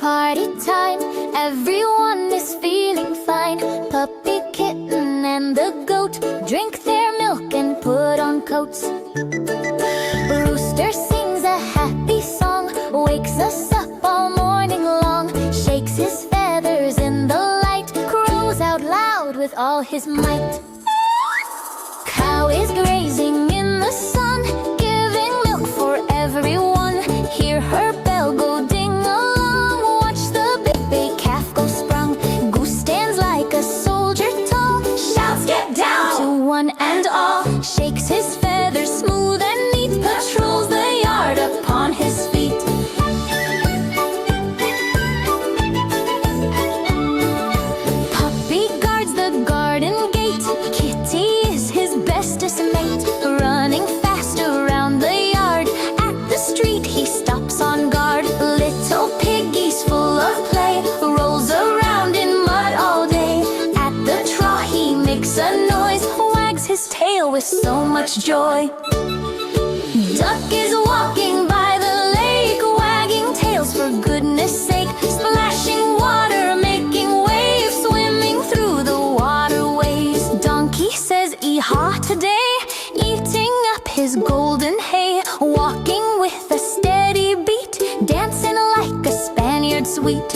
party time, everyone is feeling fine. Puppy, kitten, and the goat drink their milk and put on coats. Rooster sings a happy song, wakes us up all morning long, shakes his feathers in the light, crows out loud with all his might. Cow is grazing in the sun, giving milk for everyone. Hear her bell go ding along, watch the baby calf go sprung. Goose stands like a soldier tall, shouts get down to one and all, shakes his feathers smooth and neat, patrols the yard upon his feet. Puppy guards the garden gate, Kitty is his bestest mate. Running fast around the yard, at the street he stops on guard. Little Piggy's full of play, rolls around in mud all day. At the trough he makes a noise, wags his tail with so much joy. Duck is walking by the lake, wagging tails for goodness sake, splashing water, making waves, swimming through the waterways. Donkey says ee-haw today, eating up his golden hay, walking with a steady beat, dancing like a Spaniard sweet.